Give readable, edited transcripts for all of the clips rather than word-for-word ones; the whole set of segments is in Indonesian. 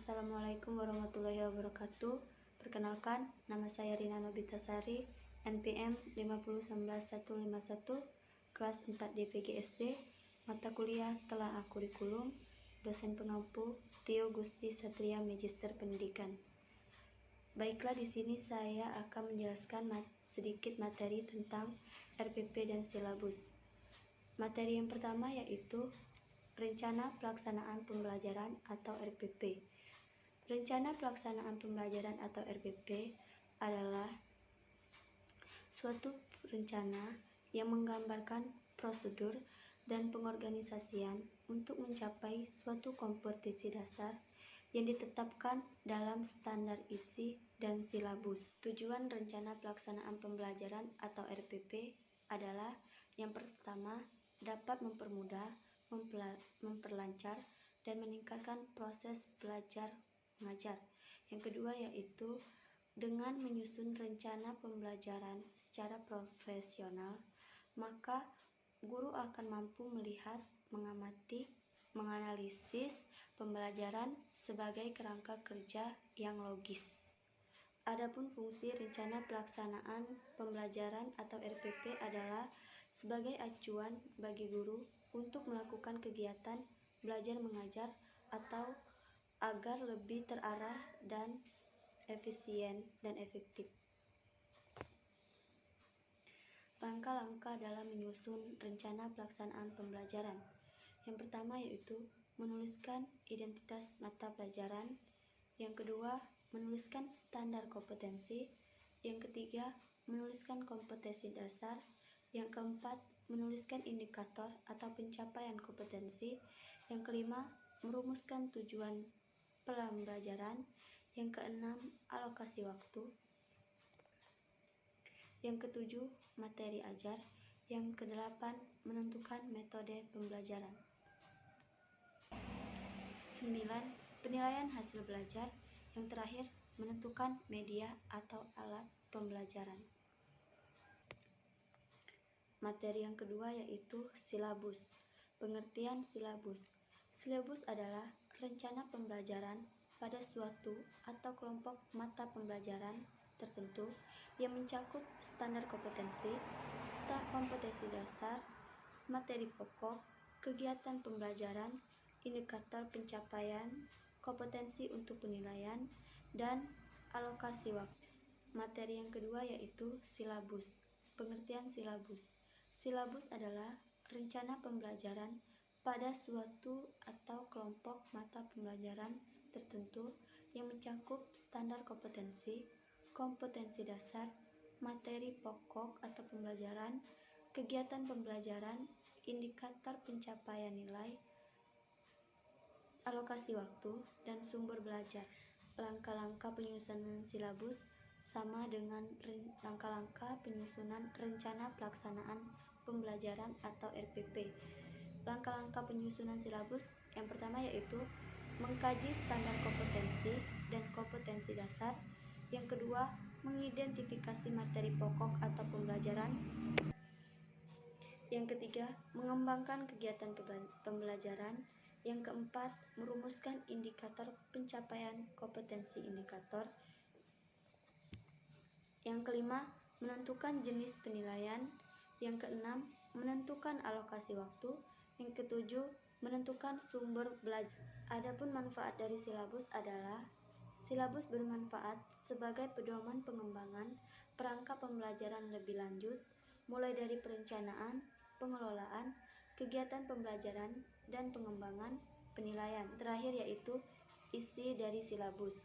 Assalamualaikum warahmatullahi wabarakatuh. Perkenalkan, nama saya Rina Nobitasari, NPM 5019151, kelas 4 DPGSD, mata kuliah Telaah Kurikulum, dosen pengampu Tio Gusti Satria Magister Pendidikan. Baiklah, di sini saya akan menjelaskan sedikit materi tentang RPP dan silabus. Materi yang pertama yaitu Rencana Pelaksanaan Pembelajaran atau RPP. Rencana Pelaksanaan Pembelajaran atau RPP adalah suatu rencana yang menggambarkan prosedur dan pengorganisasian untuk mencapai suatu kompetisi dasar yang ditetapkan dalam standar isi dan silabus. Tujuan Rencana Pelaksanaan Pembelajaran atau RPP adalah yang pertama, dapat mempermudah, memperlancar, dan meningkatkan proses belajar mengajar. Yang kedua yaitu dengan menyusun rencana pembelajaran secara profesional, maka guru akan mampu melihat, mengamati, menganalisis pembelajaran sebagai kerangka kerja yang logis. Adapun fungsi Rencana Pelaksanaan Pembelajaran atau RPP adalah sebagai acuan bagi guru untuk melakukan kegiatan belajar mengajar atau agar lebih terarah dan efisien dan efektif. Langkah-langkah dalam menyusun rencana pelaksanaan pembelajaran. Yang pertama yaitu menuliskan identitas mata pelajaran. Yang kedua, menuliskan standar kompetensi. Yang ketiga, menuliskan kompetensi dasar. Yang keempat, menuliskan indikator atau pencapaian kompetensi. Yang kelima, merumuskan tujuan pembelajaran. Yang keenam, alokasi waktu. Yang ketujuh, materi ajar. Yang kedelapan, menentukan metode pembelajaran. 9. Penilaian hasil belajar. Yang terakhir, menentukan media atau alat pembelajaran. Materi yang kedua yaitu silabus. Pengertian silabus. Silabus adalah rencana pembelajaran pada suatu atau kelompok mata pembelajaran tertentu yang mencakup standar kompetensi, kompetensi dasar, materi pokok, kegiatan pembelajaran, indikator pencapaian, kompetensi untuk penilaian, dan alokasi waktu. Materi yang kedua yaitu silabus. Pengertian silabus. Silabus adalah rencana pembelajaran pada suatu atau kelompok mata pembelajaran tertentu yang mencakup standar kompetensi, kompetensi dasar, materi pokok atau pembelajaran, kegiatan pembelajaran, indikator pencapaian nilai, alokasi waktu, dan sumber belajar. Langkah-langkah penyusunan silabus sama dengan langkah-langkah penyusunan rencana pelaksanaan pembelajaran atau RPP. Langkah-langkah penyusunan silabus yang pertama yaitu mengkaji standar kompetensi dan kompetensi dasar. Yang kedua, mengidentifikasi materi pokok atau pembelajaran. Yang ketiga, mengembangkan kegiatan pembelajaran. Yang keempat, merumuskan indikator pencapaian kompetensi indikator. Yang kelima, menentukan jenis penilaian. Yang keenam, menentukan alokasi waktu. Yang ketujuh, menentukan sumber belajar. Adapun manfaat dari silabus adalah silabus bermanfaat sebagai pedoman pengembangan perangkat pembelajaran lebih lanjut, mulai dari perencanaan, pengelolaan, kegiatan pembelajaran, dan pengembangan penilaian. Terakhir yaitu isi dari silabus.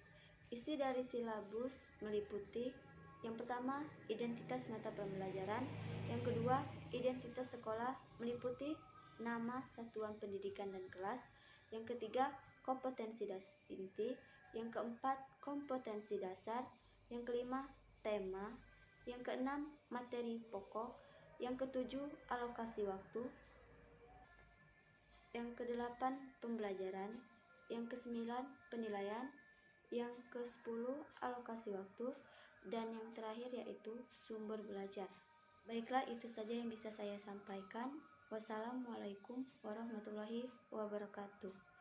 Isi dari silabus meliputi yang pertama, identitas mata pembelajaran. Yang kedua, identitas sekolah meliputi nama, satuan pendidikan, dan kelas. Yang ketiga, kompetensi inti. Yang keempat, kompetensi dasar. Yang kelima, tema. Yang keenam, materi pokok. Yang ketujuh, alokasi waktu. Yang kedelapan, pembelajaran. Yang kesembilan, penilaian. Yang ke-10, alokasi waktu. Dan yang terakhir yaitu sumber belajar. Baiklah, itu saja yang bisa saya sampaikan. Wassalamualaikum warahmatullahi wabarakatuh.